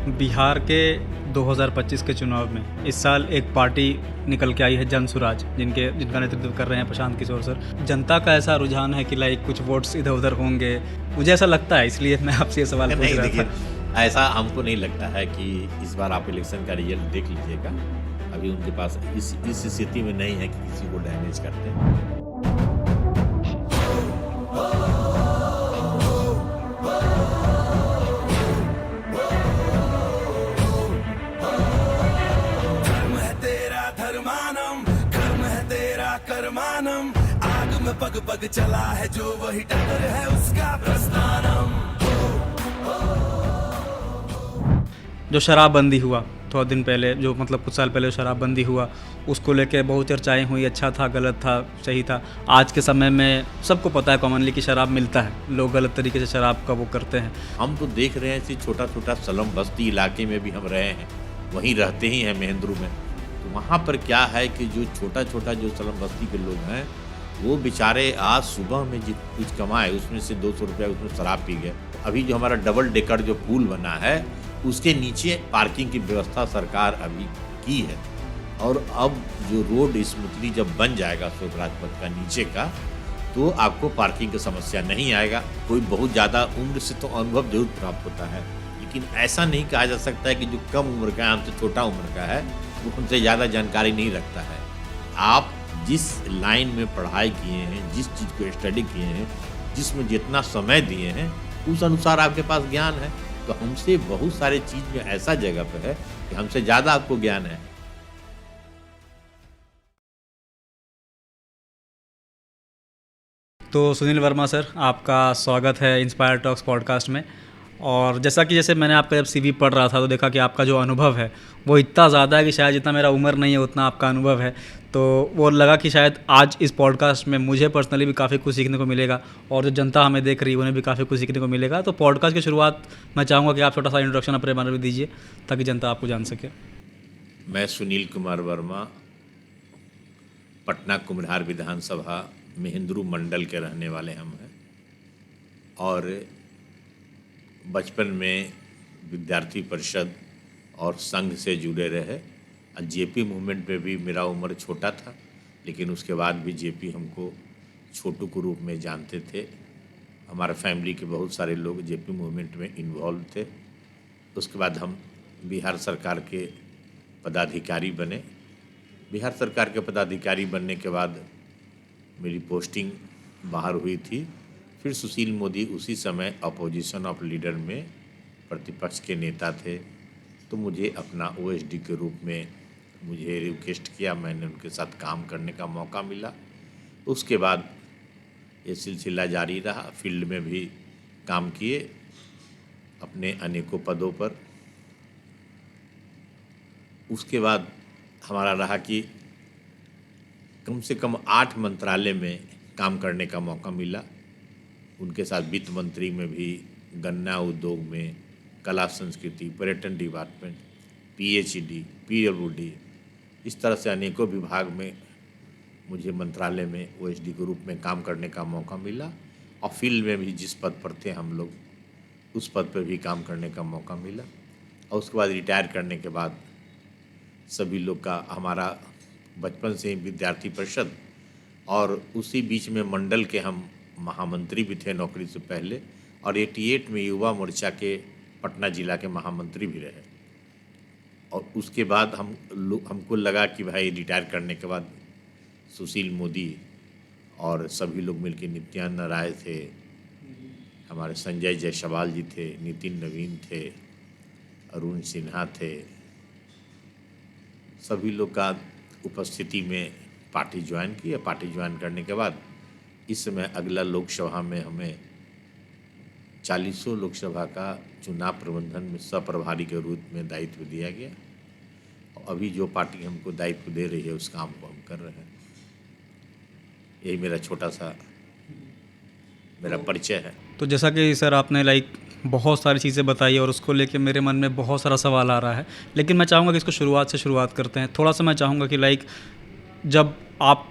बिहार के 2025 के चुनाव में इस साल एक पार्टी निकल के आई है जन सुराज, जिनका नेतृत्व कर रहे हैं प्रशांत किशोर सर। जनता का ऐसा रुझान है कि लाइक कुछ वोट्स इधर उधर होंगे, मुझे ऐसा लगता है, इसलिए मैं आपसे ये सवाल पूछ नहीं रहा देखिए, था। ऐसा हमको नहीं लगता है कि इस बार आप इलेक्शन का रिजल्ट देख लीजिएगा। अभी उनके पास इस स्थिति में नहीं है कि किसी को डैमेज करते हैं। धर्म है तेरा धर्मानम, कर्म है तेरा कर्मानम, आग में पग पग चला है जो वही टक्कर है उसका प्रस्थानम। जो शराबबंदी हुआ थोड़ा दिन पहले, जो मतलब कुछ साल पहले शराबबंदी हुआ, उसको लेके बहुत चर्चाएं हुई, अच्छा था, गलत था, सही था। आज के समय में सबको पता है कॉमनली कि शराब मिलता है, लोग गलत तरीके से शराब का वो करते हैं। हम तो देख रहे हैं कि छोटा छोटा स्लम बस्ती इलाके में भी हम रहे हैं, वहीं रहते ही हैं महेंद्रू में। तो वहाँ पर क्या है कि जो छोटा छोटा जो स्लम बस्ती के लोग हैं, वो बेचारे आज सुबह में जो कुछ कमाए उसमें से 200 रुपया उसमें शराब पी गए। अभी जो हमारा डबल डेकर जो पुल बना है, उसके नीचे पार्किंग की व्यवस्था सरकार अभी की है। और अब जो रोड स्मूथली जब बन जाएगा अशोक राजपथ का नीचे का, तो आपको पार्किंग की समस्या नहीं आएगा। कोई बहुत ज़्यादा उम्र से तो अनुभव जरूर प्राप्त होता है, लेकिन ऐसा नहीं कहा जा सकता है कि जो कम उम्र का है, हमसे छोटा उम्र का है, वो हमसे ज़्यादा जानकारी नहीं रखता है। आप जिस लाइन में पढ़ाई किए हैं, जिस चीज़ को स्टडी किए हैं, जिसमें जितना समय दिए हैं, उस अनुसार आपके पास ज्ञान है। तो हमसे बहुत सारे चीज़ में ऐसा जगह पे है कि हमसे ज़्यादा आपको ज्ञान है। तो सुनील वर्मा सर, आपका स्वागत है इंस्पायर टॉक्स पॉडकास्ट में। और जैसे मैंने आपका जब सीवी पढ़ रहा था तो देखा कि आपका जो अनुभव है वो इतना ज़्यादा है कि शायद जितना मेरा उम्र नहीं है उतना आपका अनुभव है। तो वो लगा कि शायद आज इस पॉडकास्ट में मुझे पर्सनली भी काफ़ी कुछ सीखने को मिलेगा, और जो जनता हमें देख रही है उन्हें भी काफ़ी कुछ सीखने को मिलेगा। तो पॉडकास्ट की शुरुआत मैं चाहूँगा कि आप छोटा सा इंट्रोडक्शन अपने बारे में दीजिए ताकि जनता आपको जान सके। मैं सुनील कुमार वर्मा, पटना कुम्हरार विधानसभा महेंद्रू मंडल के रहने वाले हम हैं। और बचपन में विद्यार्थी परिषद और संघ से जुड़े रहे। जेपी मूवमेंट में भी मेरा उम्र छोटा था, लेकिन उसके बाद भी जेपी हमको छोटू के रूप में जानते थे। हमारे फैमिली के बहुत सारे लोग जेपी मूवमेंट में इन्वॉल्व थे। उसके बाद हम बिहार सरकार के पदाधिकारी बने। बिहार सरकार के पदाधिकारी बनने के बाद मेरी पोस्टिंग बाहर हुई थी। फिर सुशील मोदी उसी समय अपोजिशन ऑफ लीडर में प्रतिपक्ष के नेता थे, तो मुझे अपना ओएसडी के रूप में मुझे रिक्वेस्ट किया, मैंने उनके साथ काम करने का मौका मिला। उसके बाद ये सिलसिला जारी रहा, फील्ड में भी काम किए अपने अनेकों पदों पर। उसके बाद हमारा रहा कि कम से कम 8 मंत्रालय में काम करने का मौका मिला। उनके साथ वित्त मंत्री में भी, गन्ना उद्योग में, कला संस्कृति, पर्यटन डिपार्टमेंट, पीएचडी, पीडब्ल्यूडी, इस तरह से अनेकों विभाग में मुझे मंत्रालय में ओएसडी के रूप में काम करने का मौका मिला। और फील्ड में भी जिस पद पर थे हम लोग, उस पद पर भी काम करने का मौका मिला। और उसके बाद रिटायर करने के बाद सभी लोग का, हमारा बचपन से ही विद्यार्थी परिषद, और उसी बीच में मंडल के हम महामंत्री भी थे नौकरी से पहले, और 88 में युवा मोर्चा के पटना जिला के महामंत्री भी रहे। और उसके बाद हमको लगा कि भाई रिटायर करने के बाद सुशील मोदी और सभी लोग मिलकर, नित्यानंद राय थे, हमारे संजय जायसवाल जी थे, नितिन नवीन थे, अरुण सिन्हा थे, सभी लोग का उपस्थिति में पार्टी ज्वाइन की। पार्टी ज्वाइन करने के बाद इस समय अगला लोकसभा में हमें 40 लोकसभा का चुनाव प्रबंधन में सप्रभारी के रूप में दायित्व दिया गया। और अभी जो पार्टी हमको दायित्व दे रही है उस काम को हम कर रहे हैं। यही मेरा छोटा सा मेरा परिचय है। तो जैसा कि सर आपने लाइक बहुत सारी चीज़ें बताई और उसको लेके मेरे मन में बहुत सारा सवाल आ रहा है, लेकिन मैं चाहूँगा कि इसको शुरुआत करते हैं। थोड़ा सा मैं चाहूँगा कि लाइक जब आप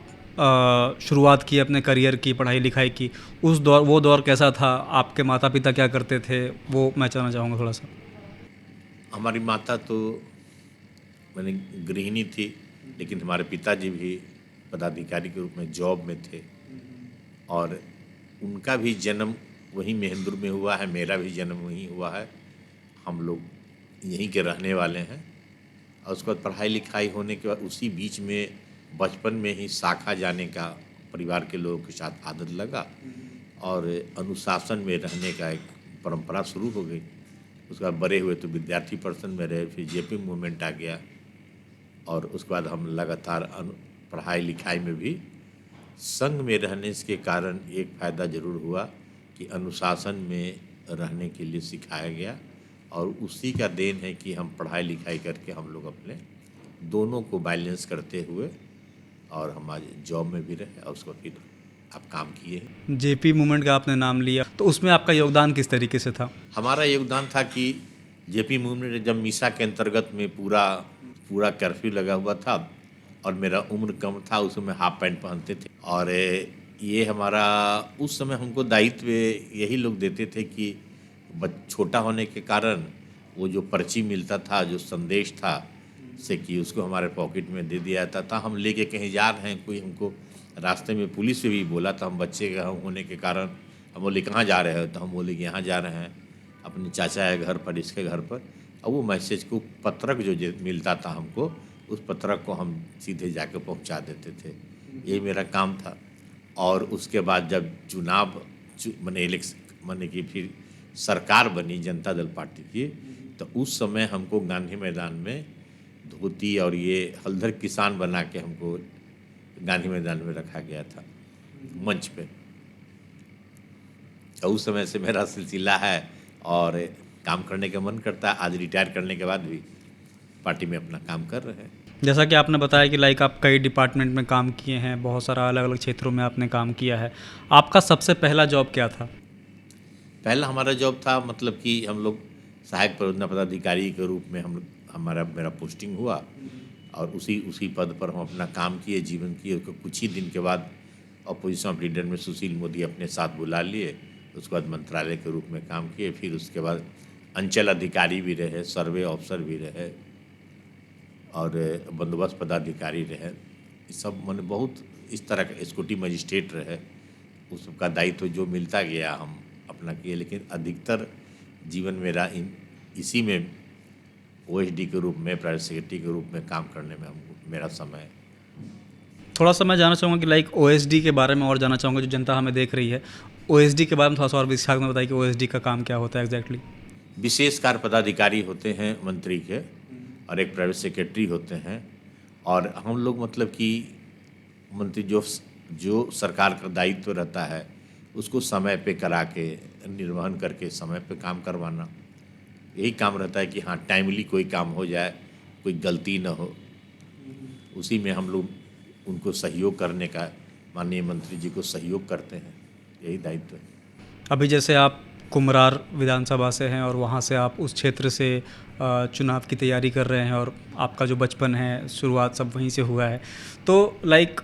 शुरुआत की अपने करियर की, पढ़ाई लिखाई की, वो दौर कैसा था? आपके माता पिता क्या करते थे? वो मैं जानना चाहूँगा थोड़ा सा। हमारी माता तो मैंने गृहिणी थी, लेकिन हमारे पिताजी भी पदाधिकारी के रूप में जॉब में थे और उनका भी जन्म वहीं महेंद्र में हुआ है, मेरा भी जन्म वहीं हुआ है। हम लोग यहीं के रहने वाले हैं और उसके बाद पढ़ाई लिखाई होने के बाद उसी बीच में बचपन में ही शाखा जाने का परिवार के लोगों के साथ आदत लगा और अनुशासन में रहने का एक परंपरा शुरू हो गई। उसके बाद बड़े हुए तो विद्यार्थी पर्सन में रहे, फिर जेपी मूवमेंट आ गया और उसके बाद हम लगातार पढ़ाई लिखाई में भी संघ में रहने के कारण एक फ़ायदा ज़रूर हुआ कि अनुशासन में रहने के लिए सिखाया गया और उसी का देन है कि हम पढ़ाई लिखाई करके हम लोग अपने दोनों को बैलेंस करते हुए और हम आज जॉब में भी रहे और उसको फिर आप काम किए हैं। जेपी मूवमेंट का आपने नाम लिया, तो उसमें आपका योगदान किस तरीके से था? हमारा योगदान था कि जेपी मूवमेंट जब मीसा के अंतर्गत में पूरा कर्फ्यू लगा हुआ था और मेरा उम्र कम था, उस समय हाफ पैंट पहनते थे और ये हमारा उस समय हमको दायित्व यही लोग देते थे कि छोटा होने के कारण वो जो पर्ची मिलता था, जो संदेश था से कि उसको हमारे पॉकेट में दे दिया जाता था। हम लेके कहीं जा रहे हैं, कोई हमको रास्ते में पुलिस से भी बोला था, हम बच्चे का होने के कारण हम बोले कहाँ जा रहे हो, तो हम बोले कि यहाँ जा रहे हैं अपने चाचा के घर पर, इसके घर पर। और वो मैसेज को पत्रक जो मिलता था हमको, उस पत्रक को हम सीधे जाके पहुँचा देते थे। यही मेरा काम था। और उसके बाद जब चुनाव माने कि फिर सरकार बनी जनता दल पार्टी की, तो उस समय हमको गांधी मैदान में धोती और ये हलधर किसान बना के हमको गांधी मैदान में रखा गया था मंच पे। तो उस समय से मेरा सिलसिला है और काम करने का मन करता है। आज रिटायर करने के बाद भी पार्टी में अपना काम कर रहे हैं। जैसा कि आपने बताया कि लाइक आप कई डिपार्टमेंट में काम किए हैं, बहुत सारा अलग अलग क्षेत्रों में आपने काम किया है। आपका सबसे पहला जॉब क्या था? पहला हमारा जॉब था मतलब कि हम लोग सहायक परियोजना पदाधिकारी के रूप में मेरा पोस्टिंग हुआ और उसी पद पर हम अपना काम किए, जीवन किए। उसको कुछ ही दिन के बाद अपोजिशन ऑफ लीडर में सुशील मोदी अपने साथ बुला लिए। उसके बाद मंत्रालय के रूप में काम किए, फिर उसके बाद अंचल अधिकारी भी रहे, सर्वे ऑफिसर भी रहे और बंदोबस्त पदाधिकारी रहे। ये सब मैंने बहुत इस तरह का स्कूटी मजिस्ट्रेट रहे। उस सबका दायित्व जो मिलता गया हम अपना किए, लेकिन अधिकतर जीवन मेरा इसी में ओएसडी के रूप में, प्राइवेट सेक्रेटरी के रूप में काम करने में मेरा समय। थोड़ा सा मैं जानना चाहूँगा कि लाइक ओएसडी के बारे में और जानना चाहूँगा, जो जनता हमें देख रही है। ओएसडी के बारे में थोड़ा सा और विस्तार में बताइए कि ओएसडी का काम क्या होता है एग्जैक्टली। विशेष कार्य पदाधिकारी होते हैं मंत्री के और एक प्राइवेट सेक्रेटरी होते हैं और हम लोग मतलब कि मंत्री जो सरकार का दायित्व रहता है उसको समय पे करा के निर्वहन करके समय पे काम करवाना, यही काम रहता है कि हाँ टाइमली कोई काम हो जाए, कोई गलती ना हो। उसी में हम लोग उनको सहयोग करने का, माननीय मंत्री जी को सहयोग करते हैं, यही दायित्व है। अभी जैसे आप कुम्हरार विधानसभा से हैं और वहाँ से आप उस क्षेत्र से चुनाव की तैयारी कर रहे हैं और आपका जो बचपन है, शुरुआत सब वहीं से हुआ है, तो लाइक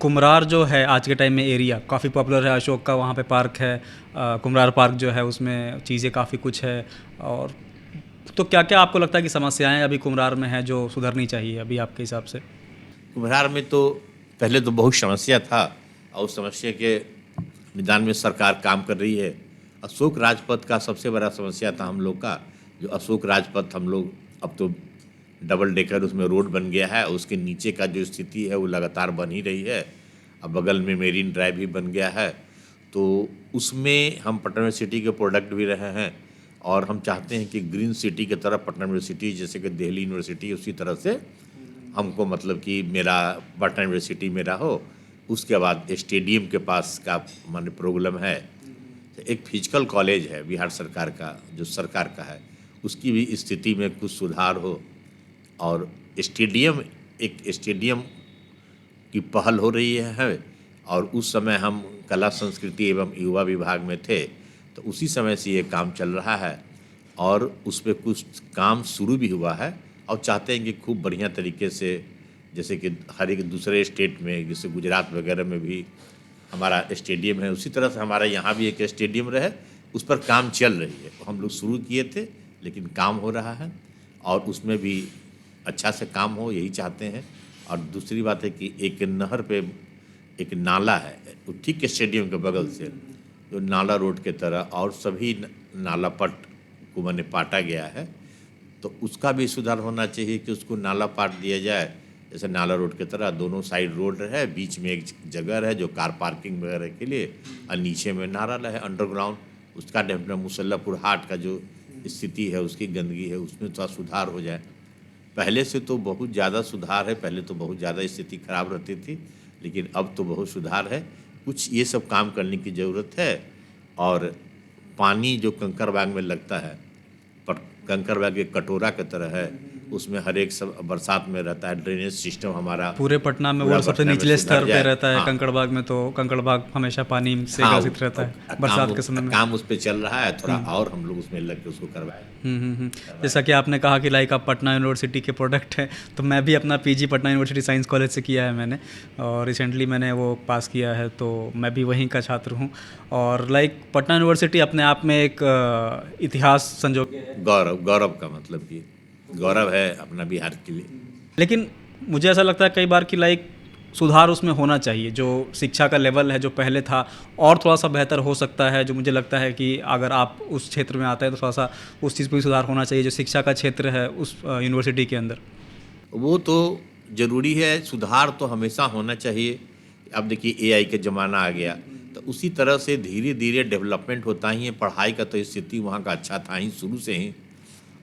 कुम्हरार जो है आज के टाइम में एरिया काफ़ी पॉपुलर है। अशोक का वहाँ पे पार्क है, कुम्हरार पार्क जो है उसमें चीज़ें काफ़ी कुछ है। और तो क्या क्या आपको लगता है कि समस्याएं अभी कुम्हरार में हैं जो सुधरनी चाहिए अभी आपके हिसाब से? कुम्हरार में तो पहले तो बहुत समस्या था और उस समस्या के निदान में सरकार काम कर रही है। अशोक राजपथ का सबसे बड़ा समस्या था हम लोग का, जो अशोक राजपथ हम लोग अब तो डबल डेकर उसमें रोड बन गया है, उसके नीचे का जो स्थिति है वो लगातार बन ही रही है। अब बगल में मेरीन ड्राइव भी बन गया है, तो उसमें हम पटना यूनिवर्सिटी के प्रोडक्ट भी रहे हैं और हम चाहते हैं कि ग्रीन सिटी की तरह पटना यूनिवर्सिटी, जैसे कि दिल्ली यूनिवर्सिटी, उसी तरह से हमको मतलब कि मेरा पटना यूनिवर्सिटी मेरा हो। उसके बाद स्टेडियम के पास का मान प्रॉब्लम है, एक फिजिकल कॉलेज है बिहार सरकार का, जो सरकार का है, उसकी भी स्थिति में कुछ सुधार हो और स्टेडियम की पहल हो रही है। और उस समय हम कला संस्कृति एवं युवा विभाग में थे, तो उसी समय से ये काम चल रहा है और उस पर कुछ काम शुरू भी हुआ है और चाहते हैं कि खूब बढ़िया तरीके से, जैसे कि हर एक दूसरे स्टेट में, जैसे गुजरात वगैरह में भी हमारा स्टेडियम है, उसी तरह से हमारा यहाँ भी एक स्टेडियम रहे। उस पर काम चल रही है। हम लोग शुरू किए थे लेकिन काम हो रहा है और उसमें भी अच्छा से काम हो, यही चाहते हैं। और दूसरी बात है कि एक नहर पे एक नाला है, वो ठीक स्टेडियम के बगल से, जो नाला रोड के तरह, और सभी नाला पट को मैंने पाटा गया है, तो उसका भी सुधार होना चाहिए कि उसको नाला पाट दिया जाए, जैसे नाला रोड की तरह दोनों साइड रोड है, बीच में एक जगह है जो कार पार्किंग वगैरह के लिए, और नीचे में नाला है अंडरग्राउंड। उसका डेवलपमेंट, मुसल्लापुर हाट का जो स्थिति है, उसकी गंदगी है, उसमें थोड़ा सुधार हो जाए। पहले से तो बहुत ज़्यादा सुधार है, पहले तो बहुत ज़्यादा स्थिति खराब रहती थी, लेकिन अब तो बहुत सुधार है। कुछ ये सब काम करने की ज़रूरत है। और पानी जो कंकड़बाग में लगता है, पर कंकड़बाग एक कटोरा की तरह है, उसमें हर एक सब बरसात में रहता है। ड्रेनेज सिस्टम हमारा पूरे पटना में पूरा वो सबसे पटना में निचले सुधर स्तर पे जाए। रहता है। हाँ। कंकड़बाग में तो कंकड़बाग हमेशा पानी से हाँ, ग्रसित रहता है बरसात के समय में। काम उस पर चल रहा है थोड़ा, और हम लोग उसमें लग के उसको करवाएं। जैसा कि आपने कहा कि लाइक आप पटना यूनिवर्सिटी के प्रोडक्ट हैं, तो मैं भी अपना PG Patna university science college से किया है मैंने, और रिसेंटली मैंने वो पास किया है, तो मैं भी वहीं का छात्र हूँ। और लाइक पटना यूनिवर्सिटी अपने आप में एक इतिहास संजोगे है। गौरव का मतलब कि गौरव है अपना बिहार के लिए। लेकिन मुझे ऐसा लगता है कई बार कि लाइक सुधार उसमें होना चाहिए, जो शिक्षा का लेवल है जो पहले था और थोड़ा सा बेहतर हो सकता है। जो मुझे लगता है कि अगर आप उस क्षेत्र में आते हैं तो थोड़ा सा उस चीज़ पर भी सुधार होना चाहिए, जो शिक्षा का क्षेत्र है उस यूनिवर्सिटी के अंदर। वो तो ज़रूरी है, सुधार तो हमेशा होना चाहिए। अब देखिए एआई का ज़माना आ गया, तो उसी तरह से धीरे धीरे डेवलपमेंट होता ही है। पढ़ाई का तो स्थिति वहाँ का अच्छा था ही शुरू से ही,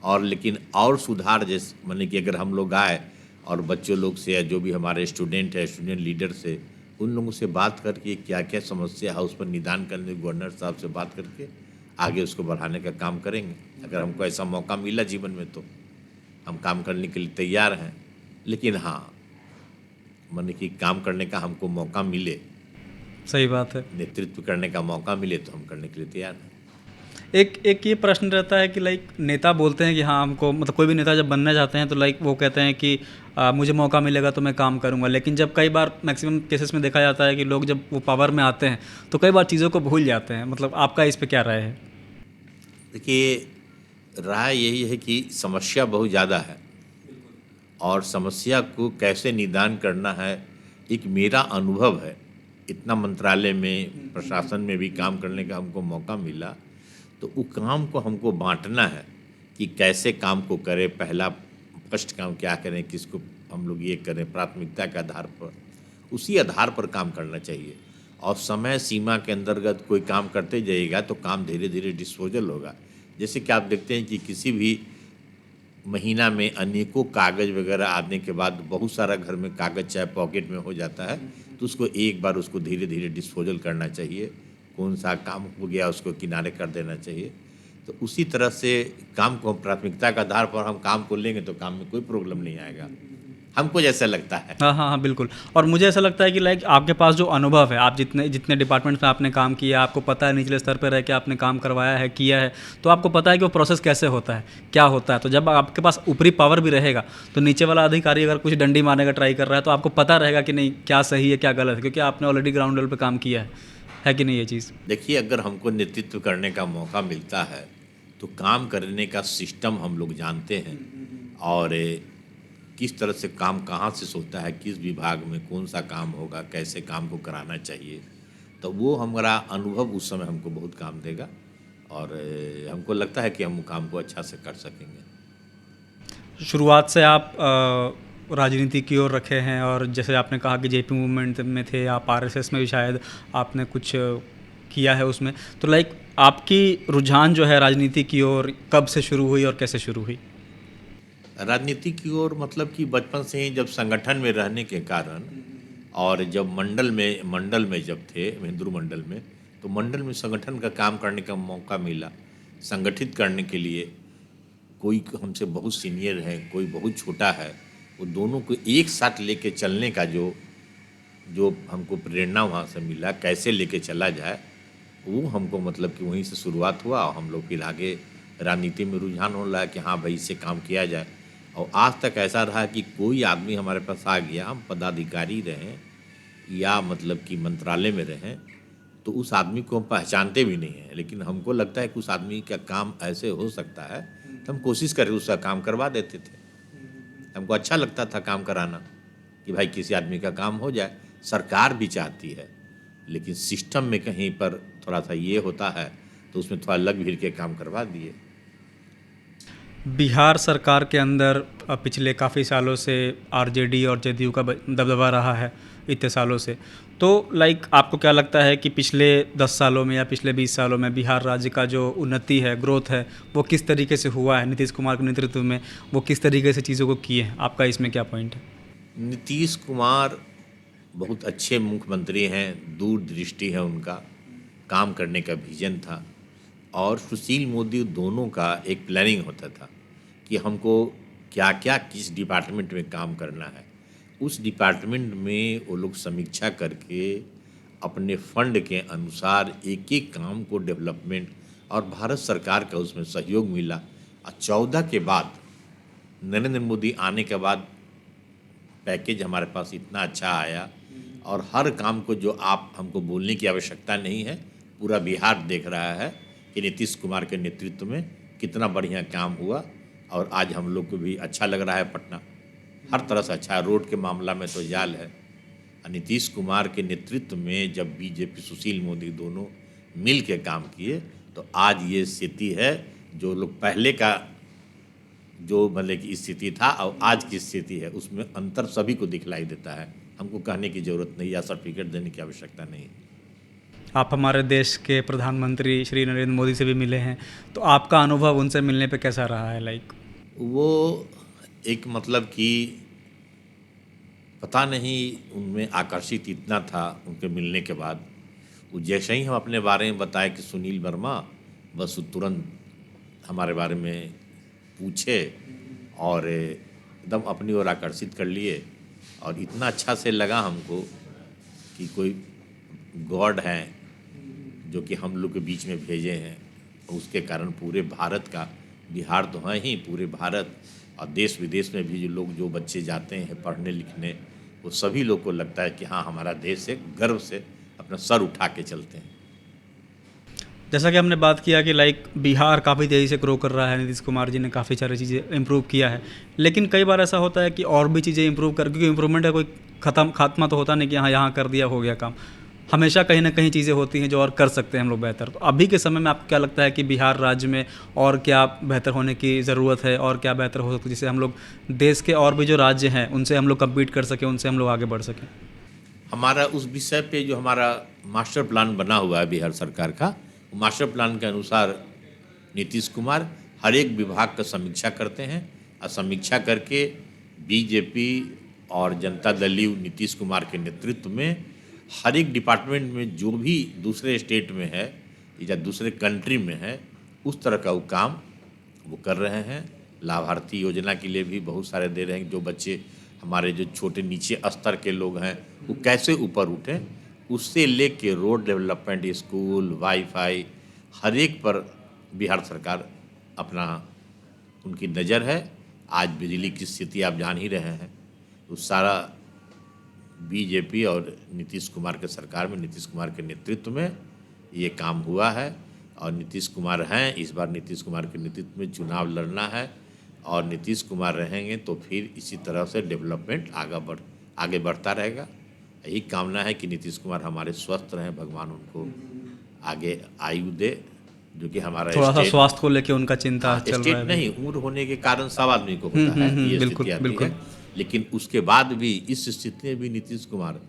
और लेकिन और सुधार जैसे माने कि अगर हम लोग आए और बच्चों लोग से या जो भी हमारे स्टूडेंट है, स्टूडेंट लीडर से, उन लोगों से बात करके क्या क्या समस्या है उस पर निदान करने, गवर्नर साहब से बात करके आगे उसको बढ़ाने का काम करेंगे। अगर हमको ऐसा मौका मिला जीवन में तो हम काम करने के लिए तैयार हैं। लेकिन हाँ, माने कि काम करने का हमको मौका मिले, सही बात है। नेतृत्व करने का मौका मिले तो हम करने के लिए तैयार हैं। एक ये प्रश्न रहता है कि लाइक नेता बोलते हैं कि हाँ हमको, मतलब कोई भी नेता जब बनना चाहते हैं तो लाइक वो कहते हैं कि मुझे मौका मिलेगा तो मैं काम करूँगा। लेकिन जब कई बार मैक्सिमम केसेस में देखा जाता है कि लोग जब वो पावर में आते हैं तो कई बार चीज़ों को भूल जाते हैं। मतलब आपका इस पे क्या राय है? देखिए, राय यही है कि समस्या बहुत ज़्यादा है, और समस्या को कैसे निदान करना है, एक मेरा अनुभव है। इतना मंत्रालय में, प्रशासन में भी काम करने का हमको मौका मिला, तो वो काम को हमको बांटना है कि कैसे काम को करें। पहला फर्स्ट काम क्या करें, किसको हम लोग ये करें, प्राथमिकता के आधार पर, उसी आधार पर काम करना चाहिए। और समय सीमा के अंतर्गत कोई काम करते जाइएगा तो काम धीरे धीरे डिस्पोजल होगा। जैसे कि आप देखते हैं कि किसी भी महीना में अनेकों कागज़ वगैरह आने के बाद बहुत सारा घर में कागज़ चाहे पॉकेट में हो जाता है, तो उसको एक बार उसको धीरे धीरे डिस्पोजल करना चाहिए। कौन सा काम हो गया उसको किनारे कर देना चाहिए। तो उसी तरह से काम को प्राथमिकता के आधार पर हम काम को लेंगे तो काम में कोई प्रॉब्लम नहीं आएगा, हमको जैसा लगता है। हाँ, बिल्कुल। और मुझे ऐसा लगता है कि लाइक आपके पास जो अनुभव है, आप जितने डिपार्टमेंट्स में आपने काम किया, आपको पता है निचले स्तर पर रह के आपने काम करवाया है, किया है, तो आपको पता है कि वो प्रोसेस कैसे होता है, क्या होता है। तो जब आपके पास ऊपरी पावर भी रहेगा तो नीचे वाला अधिकारी अगर कुछ डंडी मारने का ट्राई कर रहा है तो आपको पता रहेगा कि नहीं क्या सही है क्या गलत है, क्योंकि आपने ऑलरेडी ग्राउंड लेवल पर काम किया है कि नहीं ये चीज़? देखिए, अगर हमको नेतृत्व करने का मौका मिलता है तो काम करने का सिस्टम हम लोग जानते हैं, और किस तरह से काम कहाँ से होता है, किस विभाग में कौन सा काम होगा, कैसे काम को कराना चाहिए, तो वो हमारा अनुभव उस समय हमको बहुत काम देगा, और हमको लगता है कि हम काम को अच्छा से कर सकेंगे। शुरुआत से आप राजनीति की ओर रखे हैं, और जैसे आपने कहा कि जेपी मूवमेंट में थे आप, आरएसएस में भी शायद आपने कुछ किया है उसमें, तो लाइक आपकी रुझान जो है राजनीति की ओर कब से शुरू हुई और कैसे शुरू हुई? राजनीति की ओर मतलब कि बचपन से ही, जब संगठन में रहने के कारण, और जब मंडल में जब थे हिंदू मंडल में, तो मंडल में संगठन का काम करने का मौका मिला। संगठित करने के लिए कोई हमसे बहुत सीनियर है, कोई बहुत छोटा है, वो दोनों को एक साथ लेके चलने का जो हमको प्रेरणा वहाँ से मिला, कैसे लेके चला जाए, वो हमको मतलब कि वहीं से शुरुआत हुआ। और हम लोग फिर आगे राजनीति में रुझान हो रहा है कि हाँ भाई इससे काम किया जाए। और आज तक ऐसा रहा कि कोई आदमी हमारे पास आ गया, हम पदाधिकारी रहें या मतलब कि मंत्रालय में रहें, तो उस आदमी को हम पहचानते भी नहीं हैं, लेकिन हमको लगता है कि उस आदमी का काम ऐसे हो सकता है तो हम कोशिश कर उसका काम करवा देते थे। हमको अच्छा लगता था काम कराना कि भाई किसी आदमी का काम हो जाए। सरकार भी चाहती है, लेकिन सिस्टम में कहीं पर थोड़ा सा ये होता है तो उसमें थोड़ा लग भीड़ के काम करवा दिए। बिहार सरकार के अंदर पिछले काफ़ी सालों से आरजेडी और जेडीयू का दबदबा रहा है इतने सालों से। तो लाइक आपको क्या लगता है कि पिछले 10 सालों में या पिछले 20 सालों में बिहार राज्य का जो उन्नति है, ग्रोथ है, वो किस तरीके से हुआ है? नीतीश कुमार के नेतृत्व में वो किस तरीके से चीज़ों को किए हैं? आपका इसमें क्या पॉइंट है? नीतीश कुमार बहुत अच्छे मुख्यमंत्री हैं, दूरदृष्टि है उनका, काम करने का विजन था। और सुशील मोदी दोनों का एक प्लानिंग होता था कि हमको क्या क्या किस डिपार्टमेंट में काम करना है। उस डिपार्टमेंट में वो लोग समीक्षा करके अपने फंड के अनुसार एक एक काम को डेवलपमेंट, और भारत सरकार का उसमें सहयोग मिला। और 14 के बाद नरेंद्र मोदी आने के बाद पैकेज हमारे पास इतना अच्छा आया, और हर काम को जो आप हमको बोलने की आवश्यकता नहीं है, पूरा बिहार देख रहा है कि नीतीश कुमार के नेतृत्व में कितना बढ़िया काम हुआ। और आज हम लोग को भी अच्छा लग रहा है पटना, हर तरह से अच्छा है। रोड के मामला में तो जाल है। नीतीश कुमार के नेतृत्व में जब बीजेपी सुशील मोदी दोनों मिल के काम किए तो आज ये स्थिति है। जो लोग पहले का जो मतलब की स्थिति था और आज की स्थिति है, उसमें अंतर सभी को दिखलाई देता है। हमको कहने की ज़रूरत नहीं या सर्टिफिकेट देने की आवश्यकता नहीं। आप हमारे देश के प्रधानमंत्री श्री नरेंद्र मोदी से भी मिले हैं, तो आपका अनुभव उनसे मिलने पे कैसा रहा है? लाइक वो एक मतलब कि पता नहीं उनमें आकर्षित इतना था उनके मिलने के बाद। वो जैसे ही हम अपने बारे में बताए कि सुनील वर्मा, बस वो तुरंत हमारे बारे में पूछे और एकदम अपनी ओर आकर्षित कर लिए। और इतना अच्छा से लगा हमको कि कोई गॉड हैं जो कि हम लोग के बीच में भेजे हैं। उसके कारण पूरे भारत का, बिहार तो है ही, पूरे भारत और देश विदेश में भी जो बच्चे जाते हैं पढ़ने लिखने, वो सभी लोग को लगता है कि हाँ हमारा देश से गर्व से अपना सर उठा के चलते हैं। जैसा कि हमने बात किया कि लाइक बिहार काफ़ी तेज़ी से ग्रो कर रहा है, नीतीश कुमार जी ने काफ़ी सारी चीज़ें इम्प्रूव किया है, लेकिन कई बार ऐसा होता है कि और भी चीज़ें इम्प्रूव कर, क्योंकि इम्प्रूवमेंट का कोई खात्मा तो होता नहीं कि हाँ यहाँ कर दिया हो गया काम। हमेशा कहीं ना कहीं चीज़ें होती हैं जो और कर सकते हैं हम लोग बेहतर। तो अभी के समय में आपको क्या लगता है कि बिहार राज्य में और क्या बेहतर होने की ज़रूरत है, और क्या बेहतर हो सकता है जिससे हम लोग देश के और भी जो राज्य हैं उनसे हम लोग कम्पीट कर सकें, उनसे हम लोग आगे बढ़ सकें? हमारा उस विषय पे जो हमारा मास्टर प्लान बना हुआ है बिहार सरकार का, मास्टर प्लान के अनुसार नीतीश कुमार हर एक विभाग का समीक्षा करते हैं। और समीक्षा करके बीजेपी और जनता दल यू नीतीश कुमार के नेतृत्व में हर एक डिपार्टमेंट में जो भी दूसरे स्टेट में है या दूसरे कंट्री में है, उस तरह का वो काम वो कर रहे हैं। लाभार्थी योजना के लिए भी बहुत सारे दे रहे हैं। जो बच्चे हमारे जो छोटे नीचे स्तर के लोग हैं वो कैसे ऊपर उठें, उससे लेके रोड डेवलपमेंट, स्कूल, वाईफाई, हर एक पर बिहार सरकार अपना उनकी नज़र है। आज बिजली की स्थिति आप जान ही रहे हैं, तो सारा बीजेपी और नीतीश कुमार के सरकार में, नीतीश कुमार के नेतृत्व में ये काम हुआ है। और नीतीश कुमार हैं, इस बार नीतीश कुमार के नेतृत्व में चुनाव लड़ना है, और नीतीश कुमार रहेंगे तो फिर इसी तरह से डेवलपमेंट आगे बढ़ता रहेगा। यही कामना है कि नीतीश कुमार हमारे स्वस्थ रहें, भगवान उनको आगे आयु दे। जो कि हमारा थोड़ा सा स्वास्थ्य को लेके उनका चिंता चल रहा स्टेट है। नहीं, उम्र होने के कारण सब आदमी को होता है, ये बिल्कुल, स्थिति आती बिल्कुल। है। लेकिन उसके बाद भी इस स्थिति में भी नीतीश कुमार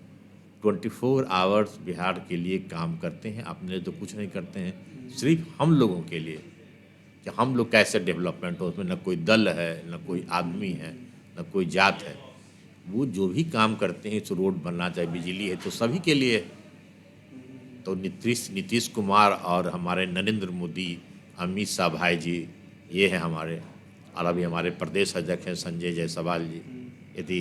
24 आवर्स बिहार के लिए काम करते हैं। अपने लिए तो कुछ नहीं करते हैं, सिर्फ हम लोगों के लिए कि हम लोग कैसे डेवलपमेंट हो। उसमें न कोई दल है, न कोई आदमी है, न कोई जात है। वो जो भी काम करते हैं, तो रोड बनना चाहे बिजली है, तो सभी के लिए। तो नीतीश कुमार और हमारे नरेंद्र मोदी, अमित शाह भाई जी, ये हैं हमारे। और अभी हमारे प्रदेश अध्यक्ष हैं संजय जायसवाल जी, यदि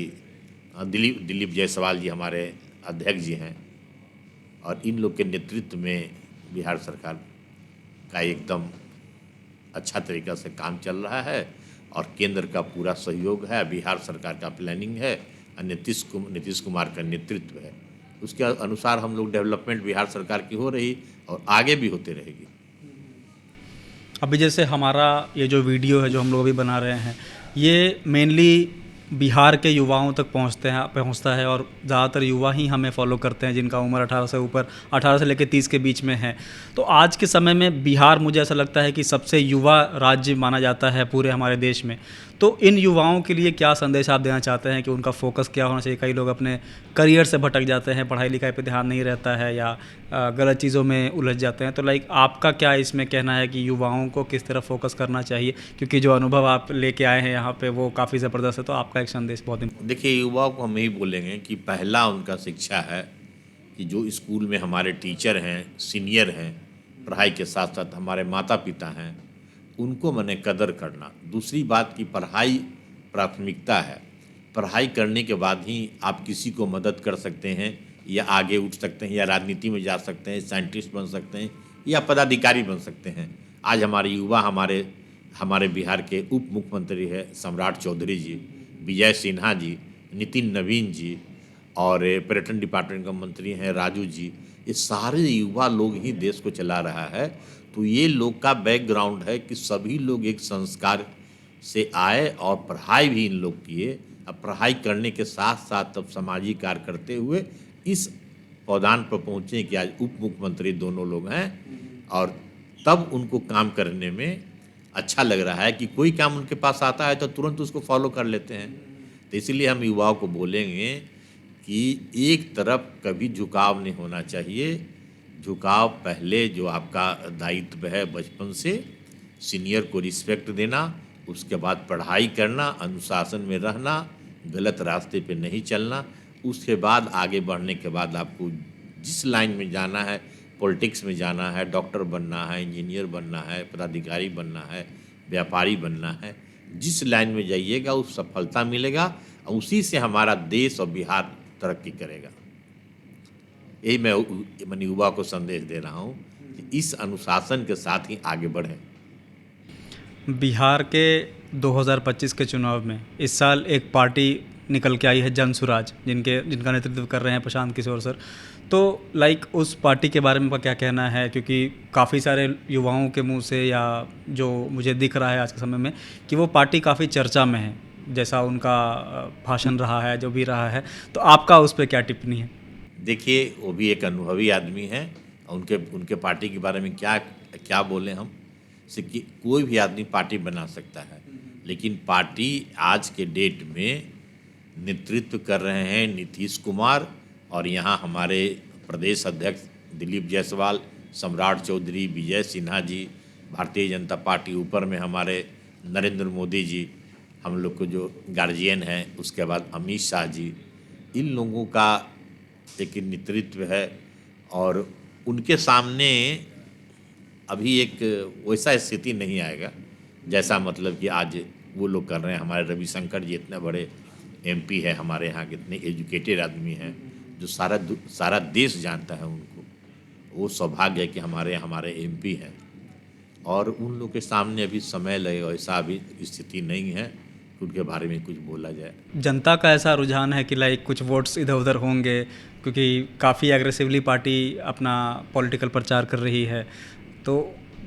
दिलीप जायसवाल जी हमारे अध्यक्ष जी हैं। और इन लोग के नेतृत्व में बिहार सरकार का एकदम अच्छा तरीक़ा से काम चल रहा है, और केंद्र का पूरा सहयोग है, बिहार सरकार का प्लानिंग है, और नीतीश कुमार का नेतृत्व है। उसके अनुसार हम लोग डेवलपमेंट बिहार सरकार की हो रही और आगे भी होते रहेगी। अभी जैसे हमारा ये जो वीडियो है जो हम लोग अभी बना रहे हैं, ये मेनली बिहार के युवाओं तक पहुंचता है और ज़्यादातर युवा ही हमें फॉलो करते हैं जिनका उम्र 18 से ऊपर, 18 से लेकर 30 के बीच में है। तो आज के समय में बिहार मुझे ऐसा लगता है कि सबसे युवा राज्य माना जाता है पूरे हमारे देश में। तो इन युवाओं के लिए क्या संदेश आप देना चाहते हैं कि उनका फोकस क्या होना चाहिए? कई लोग अपने करियर से भटक जाते हैं, पढ़ाई लिखाई पे ध्यान नहीं रहता है या गलत चीज़ों में उलझ जाते हैं। तो लाइक आपका क्या इसमें कहना है कि युवाओं को किस तरह फोकस करना चाहिए? क्योंकि जो अनुभव आप लेके आए हैं यहाँ पे वो काफ़ी ज़बरदस्त है, तो आपका एक संदेश बहुत देखिए, युवाओं को हम यही बोलेंगे कि पहला उनका शिक्षा है कि जो स्कूल में हमारे टीचर हैं, सीनियर हैं, पढ़ाई के साथ साथ हमारे माता पिता हैं, उनको मैंने कदर करना। दूसरी बात की पढ़ाई प्राथमिकता है। पढ़ाई करने के बाद ही आप किसी को मदद कर सकते हैं या आगे उठ सकते हैं या राजनीति में जा सकते हैं, साइंटिस्ट बन सकते हैं या पदाधिकारी बन सकते हैं। आज हमारे युवा हमारे बिहार के उप मुख्यमंत्री है सम्राट चौधरी जी, विजय सिन्हा जी, नितिन नवीन जी और पर्यटन डिपार्टमेंट का मंत्री हैं राजू जी। ये सारे युवा लोग ही देश को चला रहा है। तो ये लोग का बैकग्राउंड है कि सभी लोग एक संस्कार से आए और पढ़ाई भी इन लोग किए। अब पढ़ाई करने के साथ साथ तब सामाजिक कार्य करते हुए इस पौधान पर पहुँचे कि आज उप मुख्यमंत्री दोनों लोग हैं और तब उनको काम करने में अच्छा लग रहा है कि कोई काम उनके पास आता है तो तुरंत उसको फॉलो कर लेते हैं। तो इसीलिए हम युवाओं को बोलेंगे कि एक तरफ कभी झुकाव नहीं होना चाहिए। झुकाव पहले जो आपका दायित्व है बचपन से सीनियर को रिस्पेक्ट देना, उसके बाद पढ़ाई करना, अनुशासन में रहना, गलत रास्ते पे नहीं चलना, उसके बाद आगे बढ़ने के बाद आपको जिस लाइन में जाना है, पॉलिटिक्स में जाना है, डॉक्टर बनना है, इंजीनियर बनना है, पदाधिकारी बनना है, व्यापारी बनना है, जिस लाइन में जाइएगा उस सफलता मिलेगा और उसी से हमारा देश और बिहार तरक्की करेगा। यही मैं युवा को संदेश दे रहा हूँ कि इस अनुशासन के साथ ही आगे बढ़ें। बिहार के 2025 के चुनाव में इस साल एक पार्टी निकल के आई है जनसुराज, जिनका नेतृत्व कर रहे हैं प्रशांत किशोर सर। तो लाइक उस पार्टी के बारे में आपका क्या कहना है? क्योंकि काफ़ी सारे युवाओं के मुंह से या जो मुझे दिख रहा है आज के समय में कि वो पार्टी काफ़ी चर्चा में है, जैसा उनका भाषण रहा है, जो भी रहा है। तो आपका उस पर क्या टिप्पणी है? देखिए, वो भी एक अनुभवी आदमी है और उनके पार्टी के बारे में क्या बोलें हम से कि कोई भी आदमी पार्टी बना सकता है, लेकिन पार्टी आज के डेट में नेतृत्व कर रहे हैं नीतीश कुमार और यहाँ हमारे प्रदेश अध्यक्ष दिलीप जायसवाल, सम्राट चौधरी, विजय सिन्हा जी, भारतीय जनता पार्टी ऊपर में हमारे नरेंद्र मोदी जी, हम लोग को जो गार्जियन हैं, उसके बाद अमित शाह जी, इन लोगों का एक नेतृत्व है और उनके सामने अभी एक वैसा स्थिति नहीं आएगा जैसा मतलब कि आज वो लोग कर रहे हैं। हमारे रविशंकर जी इतने बड़े एमपी है हमारे यहाँ, कितने एजुकेटेड आदमी हैं जो सारा देश जानता है उनको। वो सौभाग्य है कि हमारे एमपी हैं और उन लोग के सामने अभी समय लगेगा, ऐसा अभी स्थिति नहीं है कि उनके बारे में कुछ बोला जाए। जनता का ऐसा रुझान है कि लाइक कुछ वोट्स इधर उधर होंगे, क्योंकि काफ़ी एग्रेसिवली पार्टी अपना पॉलिटिकल प्रचार कर रही है। तो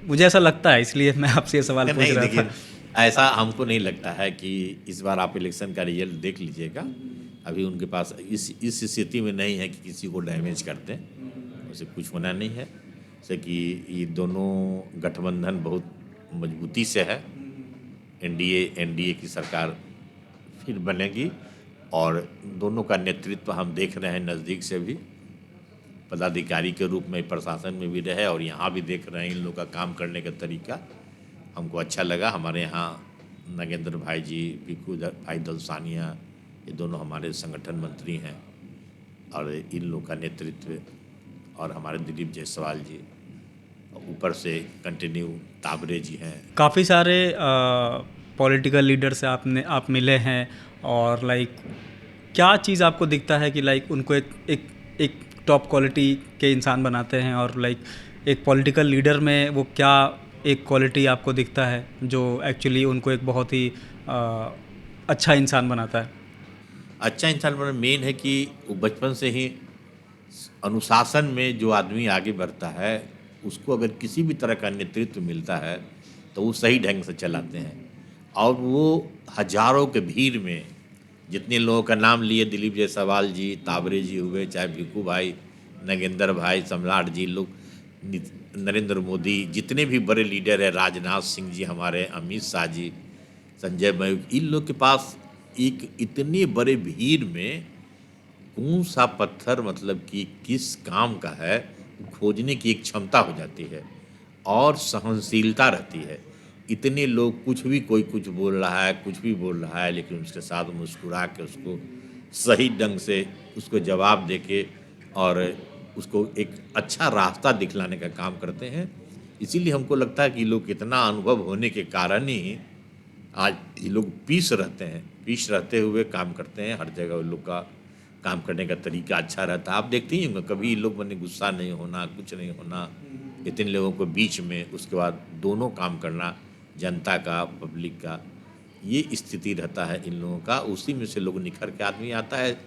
मुझे ऐसा लगता है, इसलिए मैं आपसे ये सवाल पूछ रहा था। ऐसा हमको नहीं लगता है कि इस बार आप इलेक्शन का रिजल्ट देख लीजिएगा, अभी उनके पास इस स्थिति में नहीं है कि किसी को डैमेज करते, वैसे कुछ होना नहीं है। जैसे कि ये दोनों गठबंधन बहुत मजबूती से है, एनडीए की सरकार फिर बनेगी और दोनों का नेतृत्व हम देख रहे हैं नज़दीक से भी, पदाधिकारी के रूप में प्रशासन में भी रहे और यहाँ भी देख रहे हैं इन लोग का काम करने का तरीका हमको अच्छा लगा। हमारे यहाँ नागेंद्र भाई जी, पीकू भाई दलसानिया, ये दोनों हमारे संगठन मंत्री हैं और इन लोग का नेतृत्व और हमारे दिलीप जायसवाल जी, ऊपर से कंटिन्यू ताबरे जी हैं। काफ़ी सारे पॉलिटिकल लीडर से आप मिले हैं और लाइक क्या चीज़ आपको दिखता है कि लाइक उनको एक टॉप क्वालिटी के इंसान बनाते हैं और लाइक एक पॉलिटिकल लीडर में वो क्या एक क्वालिटी आपको दिखता है जो एक्चुअली उनको एक बहुत ही अच्छा इंसान बनाता है? अच्छा इंसान बनाना मेन है कि वो बचपन से ही अनुशासन में जो आदमी आगे बढ़ता है उसको अगर किसी भी तरह का नेतृत्व मिलता है तो वो सही ढंग से चलाते हैं। और वो हजारों के भीड़ में जितने लोगों का नाम लिए, दिलीप जायसवाल जी, ताबरे जी हुए, चाहे भिक्खू भाई, नगेंद्र भाई, सम्राट जी लोग, नरेंद्र मोदी, जितने भी बड़े लीडर हैं, राजनाथ सिंह जी हमारे, अमित शाह जी, संजय मयूख, इन लोग के पास एक इतने बड़े भीड़ में कौन सा पत्थर मतलब कि किस काम का है खोजने की एक क्षमता हो जाती है और सहनशीलता रहती है। इतने लोग कुछ भी, कोई कुछ बोल रहा है, कुछ भी बोल रहा है, लेकिन उसके साथ मुस्कुरा के उसको सही ढंग से उसको जवाब दे के और उसको एक अच्छा रास्ता दिखलाने का काम करते हैं। इसीलिए हमको लगता है कि लोग कितना अनुभव होने के कारण ही आज ये लोग पीस रहते हैं, पीस रहते हुए काम करते हैं। हर जगह उन लोग का काम करने का तरीका अच्छा रहता है। आप देखते ही होंगे, कभी इन लोग बने गुस्सा नहीं होना, कुछ नहीं होना, इतने लोगों को बीच में, उसके बाद दोनों काम करना, जनता का, पब्लिक का, ये स्थिति रहता है इन लोगों का। उसी में से लोग निखर के आदमी आता है।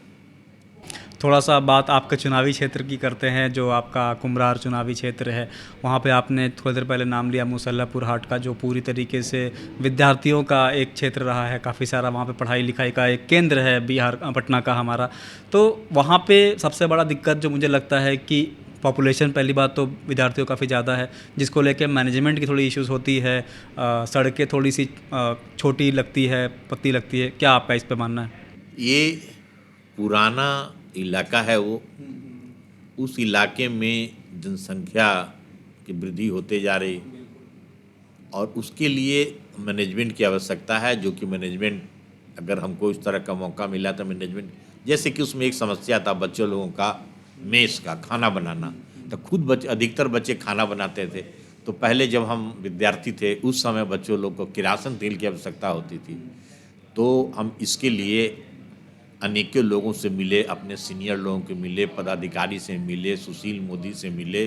थोड़ा सा बात आपके चुनावी क्षेत्र की करते हैं, जो आपका कुम्हरार चुनावी क्षेत्र है। वहाँ पे आपने थोड़ी देर पहले नाम लिया मुसल्लापुर हाट का, जो पूरी तरीके से विद्यार्थियों का एक क्षेत्र रहा है, काफ़ी सारा वहाँ पे पढ़ाई लिखाई का एक केंद्र है बिहार, पटना का हमारा। तो वहाँ पे सबसे बड़ा दिक्कत जो मुझे लगता है कि पॉपुलेशन, पहली बात तो विद्यार्थियों काफ़ी ज़्यादा है, जिसको लेके मैनेजमेंट की थोड़ी इश्यूज़ होती है, सड़कें थोड़ी सी छोटी लगती है, पतली लगती है। क्या आपका इस पे मानना है? ये पुराना इलाका है, वो उस इलाके में जनसंख्या की वृद्धि होते जा रही और उसके लिए मैनेजमेंट की आवश्यकता है, जो कि मैनेजमेंट, अगर हमको इस तरह का मौका मिला तो मैनेजमेंट, जैसे कि उसमें एक समस्या था बच्चों लोगों का मेस का खाना बनाना, तो खुद बच्चे, अधिकतर बच्चे खाना बनाते थे। तो पहले जब हम विद्यार्थी थे उस समय बच्चों लोग को किरासन तेल की आवश्यकता होती थी, तो हम इसके लिए अनेकों लोगों से मिले, अपने सीनियर लोगों के मिले, पदाधिकारी से मिले, सुशील मोदी से मिले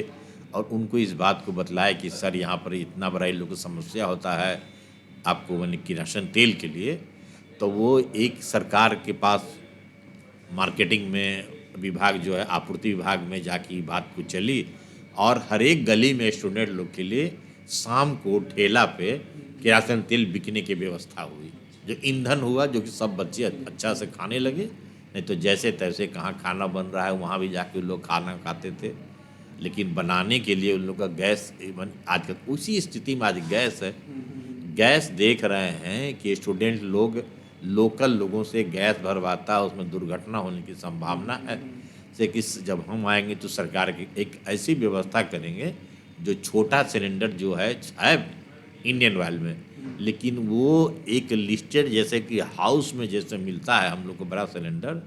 और उनको इस बात को बतलाया कि सर यहाँ पर इतना बड़ा इन लोगों को समस्या होता है आपको माने किरासन तेल के लिए। तो वो एक सरकार के पास मार्केटिंग में विभाग जो है, आपूर्ति विभाग में जाके बात को चली और हर एक गली में स्टूडेंट लोग के लिए शाम को ठेला पे किरासन तेल बिकने की व्यवस्था हुई, जो ईंधन हुआ, जो कि सब बच्चे अच्छा से खाने लगे। नहीं तो जैसे तैसे कहाँ खाना बन रहा है वहाँ भी जाके लोग खाना खाते थे, लेकिन बनाने के लिए उन लोग का गैस, आज उसी स्थिति में आज गैस है। गैस देख रहे हैं कि स्टूडेंट लोग लोकल लोगों से गैस भरवाता है, उसमें दुर्घटना होने की संभावना है। से कि जब हम आएंगे तो सरकार की एक ऐसी व्यवस्था करेंगे जो छोटा सिलेंडर जो है इंडियन ऑयल में, लेकिन वो एक लिस्टेड, जैसे कि हाउस में जैसे मिलता है हम लोग को बड़ा सिलेंडर,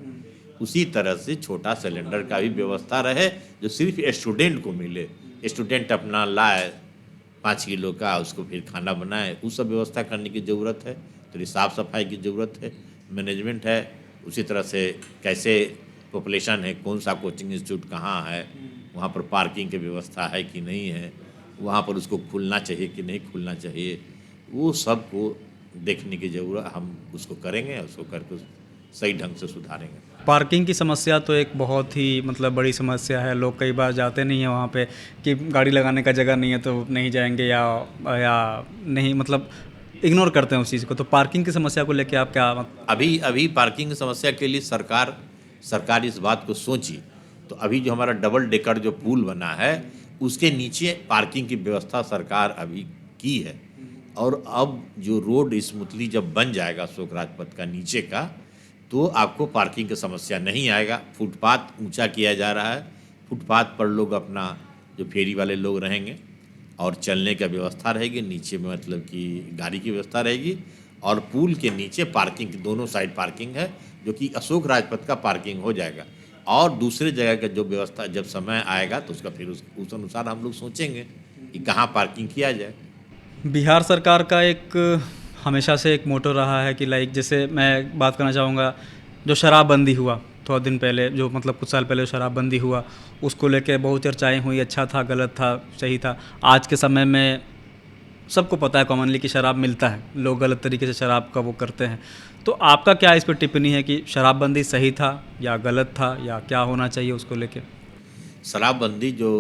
उसी तरह से छोटा सिलेंडर का भी व्यवस्था रहे जो सिर्फ स्टूडेंट को मिले। स्टूडेंट अपना लाए 5 किलो का, उसको फिर खाना बनाए, उस सब व्यवस्था करने की ज़रूरत है। थोड़ी साफ़ सफाई की ज़रूरत है, मैनेजमेंट है, उसी तरह से कैसे पॉपुलेशन है, कौन सा कोचिंग इंस्टीट्यूट कहाँ है, वहाँ पर पार्किंग की व्यवस्था है कि नहीं है, वहाँ पर उसको खुलना चाहिए कि नहीं खुलना चाहिए, वो सब को देखने की ज़रूरत, हम उसको करेंगे, उसको करके सही ढंग से सुधारेंगे। पार्किंग की समस्या तो एक बहुत ही मतलब बड़ी समस्या है। लोग कई बार जाते नहीं हैं वहाँ पे कि गाड़ी लगाने का जगह नहीं है तो नहीं जाएंगे, या नहीं, मतलब इग्नोर करते हैं उस चीज़ को। तो पार्किंग की समस्या को लेके आप क्या अभी पार्किंग की समस्या के लिए सरकार इस बात को सोची, तो अभी जो हमारा डबल डेकर जो पुल बना है उसके नीचे पार्किंग की व्यवस्था सरकार अभी की है। और अब जो रोड स्मूथली जब बन जाएगा अशोक राजपथ का नीचे का, तो आपको पार्किंग की समस्या नहीं आएगा। फुटपाथ ऊंचा किया जा रहा है, फुटपाथ पर लोग अपना जो फेरी वाले लोग रहेंगे और चलने का व्यवस्था रहेगी, नीचे में मतलब कि गाड़ी की व्यवस्था रहेगी, और पुल के नीचे पार्किंग, दोनों साइड पार्किंग है, जो कि अशोक राजपथ का पार्किंग हो जाएगा। और दूसरे जगह का जो व्यवस्था जब समय आएगा तो उसका फिर उस अनुसार हम लोग सोचेंगे कि कहाँ पार्किंग किया जाए। बिहार सरकार का एक हमेशा से एक मोटो रहा है कि लाइक, जैसे मैं बात करना चाहूँगा, जो शराबबंदी हुआ थोड़ा दिन पहले, जो मतलब कुछ साल पहले शराबबंदी हुआ, उसको लेके बहुत चर्चाएं हुई, अच्छा था, गलत था, सही था। आज के समय में सबको पता है कॉमनली कि शराब मिलता है, लोग गलत तरीके से शराब का वो करते हैं। तो आपका क्या इस पर टिप्पणी है कि शराबबंदी सही था या गलत था, या क्या होना चाहिए उसको लेके? शराबबंदी जो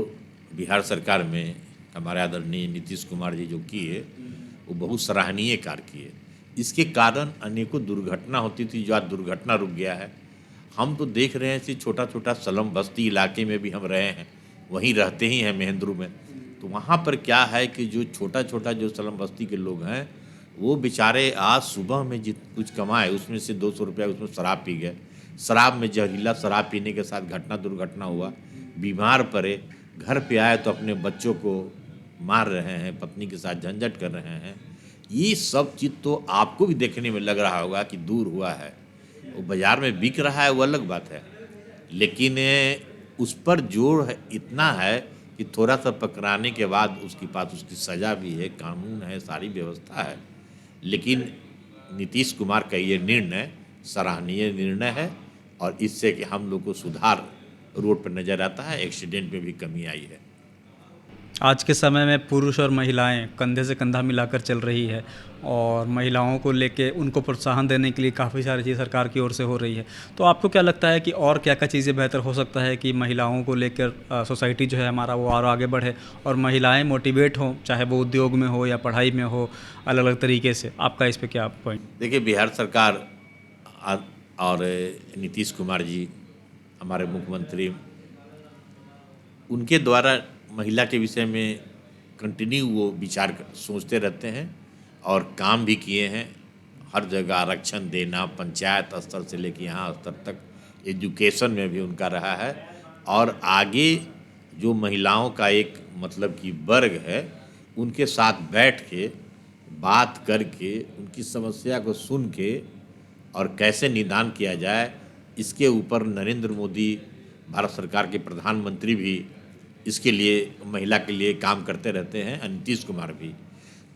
बिहार सरकार में हमारे आदरणीय नीतीश कुमार जी जो किए, वो बहुत सराहनीय कार्य किए। इसके कारण अनेकों दुर्घटना होती थी, जो आज दुर्घटना रुक गया है। हम तो देख रहे हैं कि छोटा छोटा स्लम बस्ती इलाके में भी हम रहे हैं, वहीं रहते ही हैं महेंद्रू में। तो वहाँ पर क्या है कि जो छोटा छोटा जो स्लम बस्ती के लोग हैं, वो बेचारे आज सुबह में जित कुछ कमाए उसमें से 200 रुपया उसमें शराब पी गए। शराब में जहरीला शराब पीने के साथ दुर्घटना हुआ, बीमार पड़े, घर पे आए तो अपने बच्चों को मार रहे हैं, पत्नी के साथ झंझट कर रहे हैं। ये सब चीज़ तो आपको भी देखने में लग रहा होगा कि दूर हुआ है। वो बाज़ार में बिक रहा है, वो अलग बात है, लेकिन उस पर जोर इतना है कि थोड़ा सा पकड़ाने के बाद उसके पास उसकी सज़ा भी है, कानून है, सारी व्यवस्था है। लेकिन नीतीश कुमार का ये निर्णय सराहनीय निर्णय है और इससे कि हम लोग को सुधार रोड पर नज़र आता है, एक्सीडेंट में भी कमी आई है। आज के समय में पुरुष और महिलाएं कंधे से कंधा मिलाकर चल रही है और महिलाओं को लेके उनको प्रोत्साहन देने के लिए काफ़ी सारी चीज़ सरकार की ओर से हो रही है। तो आपको क्या लगता है कि और क्या क्या चीज़ें बेहतर हो सकता है कि महिलाओं को लेकर सोसाइटी जो है हमारा वो और आगे बढ़े और महिलाएं मोटिवेट हों, चाहे वो उद्योग में हो या पढ़ाई में हो, अलग अलग तरीके से? आपका इस पर क्या पॉइंट? देखिए, बिहार सरकार और नीतीश कुमार जी हमारे मुख्यमंत्री, उनके द्वारा महिला के विषय में कंटिन्यू वो विचार सोचते रहते हैं और काम भी किए हैं। हर जगह आरक्षण देना, पंचायत स्तर से लेकर यहाँ स्तर तक, एजुकेशन में भी उनका रहा है। और आगे जो महिलाओं का एक मतलब कि वर्ग है, उनके साथ बैठ के बात करके उनकी समस्या को सुन के और कैसे निदान किया जाए, इसके ऊपर नरेंद्र मोदी भारत सरकार के प्रधानमंत्री भी इसके लिए महिला के लिए काम करते रहते हैं, नीतीश कुमार भी।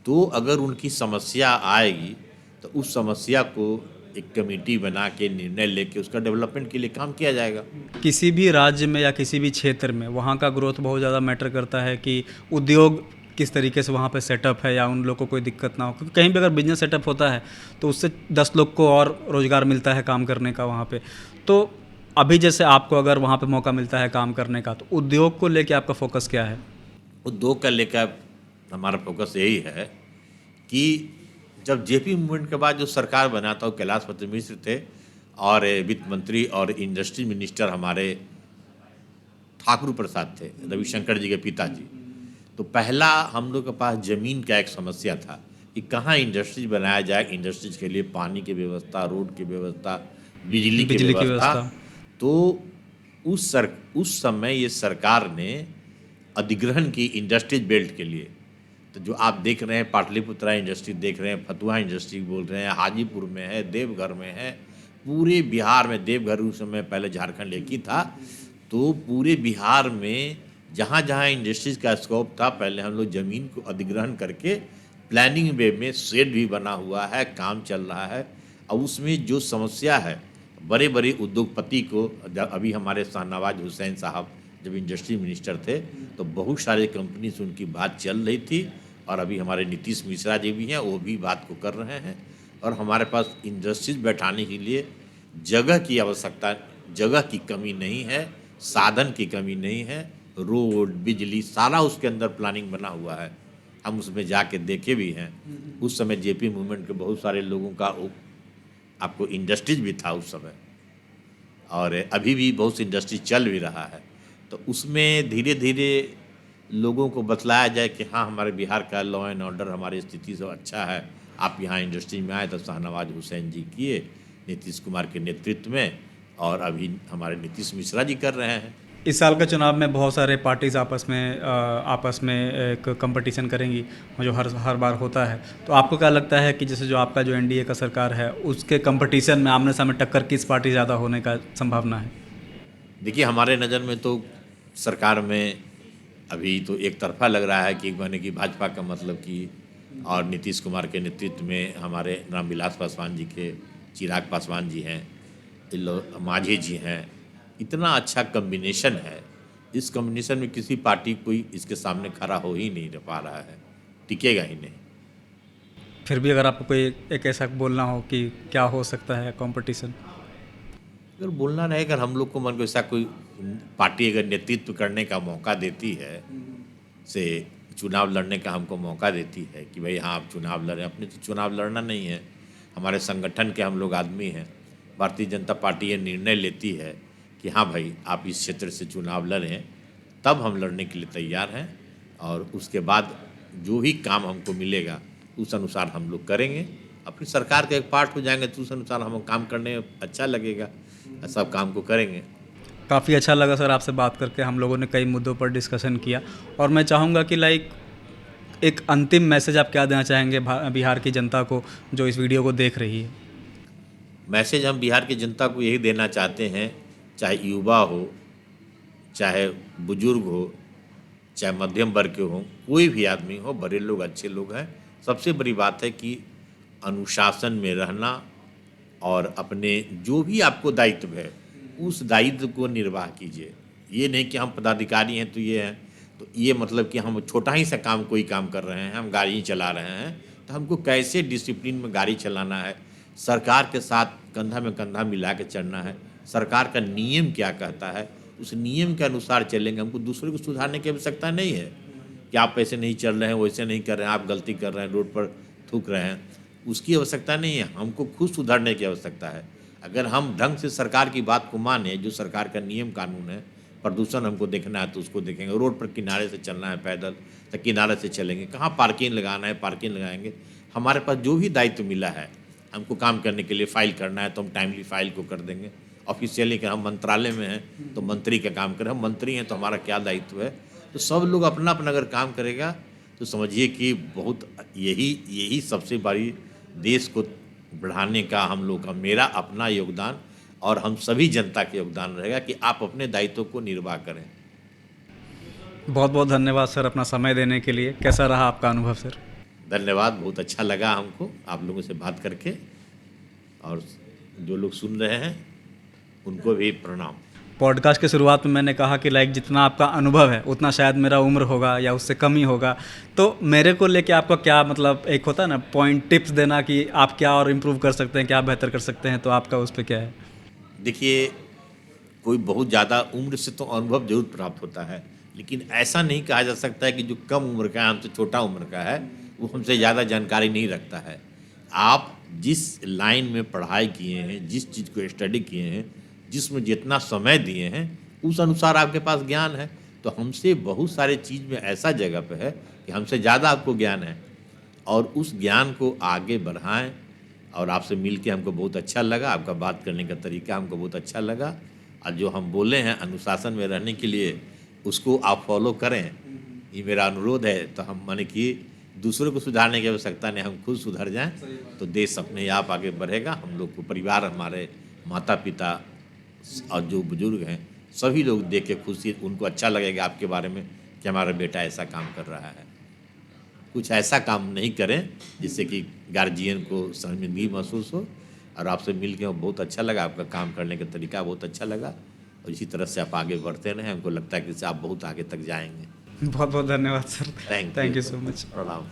तो अगर उनकी समस्या आएगी तो उस समस्या को एक कमेटी बना के निर्णय लेके उसका डेवलपमेंट के लिए काम किया जाएगा। किसी भी राज्य में या किसी भी क्षेत्र में वहाँ का ग्रोथ बहुत ज़्यादा मैटर करता है कि उद्योग किस तरीके से वहाँ पे सेटअप है या उन लोगों को कोई दिक्कत ना हो, क्योंकि कहीं भी अगर बिजनेस सेटअप होता है तो उससे 10 लोग को और रोज़गार मिलता है काम करने का वहाँ पे। तो अभी जैसे आपको अगर वहाँ पे मौका मिलता है काम करने का, तो उद्योग को लेके आपका फोकस क्या है? उद्योग का लेकर हमारा फोकस यही है कि जब जेपी मूवमेंट के बाद जो सरकार बना था, वो कैलाश पत्र मिश्र थे और वित्त मंत्री और इंडस्ट्री मिनिस्टर हमारे ठाकुर प्रसाद थे, रविशंकर जी के पिताजी। तो पहला हम लोग के पास ज़मीन का एक समस्या था कि कहाँ इंडस्ट्रीज बनाया जाए, इंडस्ट्रीज के लिए पानी की व्यवस्था, रोड की व्यवस्था, बिजली की व्यवस्था। तो उस समय ये सरकार ने अधिग्रहण की इंडस्ट्रीज बेल्ट के लिए। तो जो आप देख रहे हैं पाटलिपुत्रा इंडस्ट्री देख रहे हैं, फतुहा इंडस्ट्री बोल रहे हैं, हाजीपुर में है, देवघर में है, पूरे बिहार में। देवघर उस समय पहले झारखंड एक ही था, तो पूरे बिहार में जहाँ जहाँ इंडस्ट्रीज का स्कोप था, पहले हम लोग ज़मीन को अधिग्रहण करके प्लानिंग वे में शेड भी बना हुआ है, काम चल रहा है। और उसमें जो समस्या है, बड़े बड़े उद्योगपति को, अभी हमारे शाहनवाज हुसैन साहब जब इंडस्ट्री मिनिस्टर थे तो बहुत सारे कंपनी से उनकी बात चल रही थी और अभी हमारे नीतीश मिश्रा जी भी हैं, वो भी बात को कर रहे हैं। और हमारे पास इंडस्ट्रीज बैठाने के लिए जगह की आवश्यकता, जगह की कमी नहीं है, साधन की कमी नहीं है, रोड, बिजली सारा उसके अंदर प्लानिंग बना हुआ है। हम उसमें जाके देखे भी हैं। उस समय जेपी मूवमेंट के बहुत सारे लोगों का आपको इंडस्ट्रीज भी था उस समय, और अभी भी बहुत सी इंडस्ट्री चल भी रहा है। तो उसमें धीरे धीरे लोगों को बतलाया जाए कि हाँ, हमारे बिहार का लॉ एंड ऑर्डर, हमारी स्थिति सब अच्छा है, आप यहाँ इंडस्ट्री में आए। तो शाहनवाज हुसैन जी किए नीतीश कुमार के नेतृत्व में, और अभी हमारे नीतीश मिश्रा जी कर रहे हैं। इस साल का चुनाव में बहुत सारे पार्टीज़ आपस में एक कंपटीशन करेंगी, जो हर बार होता है। तो आपको क्या लगता है कि जैसे जो आपका जो एनडीए का सरकार है, उसके कंपटीशन में आमने सामने टक्कर किस पार्टी ज़्यादा होने का संभावना है? देखिए, हमारे नज़र में तो सरकार में अभी तो एक तरफा लग रहा है कि माने कि भाजपा का मतलब कि, और नीतीश कुमार के नेतृत्व में हमारे रामविलास पासवान जी के, चिराग पासवान जी हैं, मांझी जी हैं, इतना अच्छा कम्बिनेशन है। इस कम्बिनेशन में किसी पार्टी कोई इसके सामने खड़ा हो ही नहीं पा रहा है, टिकेगा ही नहीं। फिर भी अगर आपको कोई एक ऐसा बोलना हो कि क्या हो सकता है कंपटीशन? अगर बोलना नहीं, अगर हम लोग को मन को ऐसा कोई पार्टी अगर नेतृत्व करने का मौका देती है, से चुनाव लड़ने का हमको मौका देती है कि भाई हाँ आप चुनाव लड़ें। अपने तो चुनाव लड़ना नहीं है, हमारे संगठन के हम लोग आदमी हैं। भारतीय जनता पार्टी ये निर्णय लेती है कि हाँ भाई आप इस क्षेत्र से चुनाव लड़ें, तब हम लड़ने के लिए तैयार हैं। और उसके बाद जो भी काम हमको मिलेगा उस अनुसार हम लोग करेंगे। अपनी सरकार का एक पार्ट हो जाएंगे तो उस अनुसार हम काम करने में अच्छा लगेगा, सब काम को करेंगे। काफ़ी अच्छा लगा सर आपसे बात करके। हम लोगों ने कई मुद्दों पर डिस्कशन किया और मैं चाहूँगा कि एक अंतिम मैसेज आप क्या देना चाहेंगे बिहार की जनता को जो इस वीडियो को देख रही है? मैसेज हम बिहार की जनता को यही देना चाहते हैं, चाहे युवा हो, चाहे बुजुर्ग हो, चाहे मध्यम वर्ग के हो, कोई भी आदमी हो, बड़े लोग अच्छे लोग हैं। सबसे बड़ी बात है कि अनुशासन में रहना और अपने जो भी आपको दायित्व है उस दायित्व को निर्वाह कीजिए। ये नहीं कि हम पदाधिकारी हैं तो ये हैं, तो ये मतलब कि हम छोटा ही सा काम कोई काम कर रहे हैं, हम गाड़ी ही चला रहे हैं, तो हमको कैसे डिसिप्लिन में गाड़ी चलाना है, सरकार के साथ कंधा में कंधा मिला के चलना है, सरकार का नियम क्या कहता है उस नियम के अनुसार चलेंगे। हमको दूसरे को सुधारने की आवश्यकता नहीं है कि आप ऐसे नहीं चल रहे हैं, वैसे नहीं कर रहे हैं, आप गलती कर रहे हैं, रोड पर थूक रहे हैं, उसकी आवश्यकता नहीं है। हमको खुद सुधारने की आवश्यकता है। अगर हम ढंग से सरकार की बात को माने, जो सरकार का नियम कानून है, प्रदूषण हमको देखना है तो उसको देखेंगे, रोड पर किनारे से चलना है पैदल तो किनारे से चलेंगे, कहाँ पार्किंग लगाना है पार्किंग लगाएंगे। हमारे पास जो भी दायित्व मिला है हमको काम करने के लिए, फाइल करना है तो हम टाइमली फाइल को कर देंगे। ऑफिशियली कि हम मंत्रालय में हैं तो मंत्री का काम करें, हम मंत्री हैं तो हमारा क्या दायित्व है। तो सब लोग अपना अपना अगर काम करेगा तो समझिए कि बहुत यही सबसे बड़ी देश को बढ़ाने का हम लोग का, मेरा अपना योगदान और हम सभी जनता का योगदान रहेगा कि आप अपने दायित्व को निर्वाह करें। बहुत बहुत धन्यवाद सर अपना समय देने के लिए। कैसा रहा आपका अनुभव सर? धन्यवाद, बहुत अच्छा लगा हमको आप लोगों से बात करके, और जो लोग सुन रहे हैं उनको भी प्रणाम। पॉडकास्ट की शुरुआत में मैंने कहा कि जितना आपका अनुभव है उतना शायद मेरा उम्र होगा या उससे कम ही होगा, तो मेरे को लेके आपका क्या मतलब, एक होता है ना पॉइंट, टिप्स देना कि आप क्या और इम्प्रूव कर सकते हैं, क्या बेहतर कर सकते हैं, तो आपका उस पर क्या है? देखिए, कोई बहुत ज़्यादा उम्र से तो अनुभव जरूर प्राप्त होता है, लेकिन ऐसा नहीं कहा जा सकता है कि जो कम उम्र का है, हमसे छोटा उम्र का है, वो हमसे ज़्यादा जानकारी नहीं रखता है। आप जिस लाइन में पढ़ाई किए हैं, जिस चीज़ को स्टडी किए हैं, जिसमें जितना समय दिए हैं, उस अनुसार आपके पास ज्ञान है। तो हमसे बहुत सारे चीज़ में ऐसा जगह पे है कि हमसे ज़्यादा आपको ज्ञान है, और उस ज्ञान को आगे बढ़ाएं। और आपसे मिलके हमको बहुत अच्छा लगा, आपका बात करने का तरीका हमको बहुत अच्छा लगा, और जो हम बोले हैं अनुशासन में रहने के लिए उसको आप फॉलो करें, ये मेरा अनुरोध है। तो हम माने कि दूसरों को सुधारने की आवश्यकता नहीं, हम खुद सुधर जाएं तो देश अपने आप आगे बढ़ेगा। हम लोग को परिवार, हमारे माता पिता और जो बुजुर्ग हैं, सभी लोग देख के खुशी, उनको अच्छा लगेगा आपके बारे में कि हमारा बेटा ऐसा काम कर रहा है। कुछ ऐसा काम नहीं करें जिससे कि गार्जियन को शर्मिंदगी महसूस हो। और आपसे मिल के बहुत अच्छा लगा, आपका काम करने का तरीका बहुत अच्छा लगा, और इसी तरह से आप आगे बढ़ते रहें। हमको लगता है कि इससे आप बहुत आगे तक जाएंगे। बहुत बहुत धन्यवाद sir. Thank you so much. प्रणाम।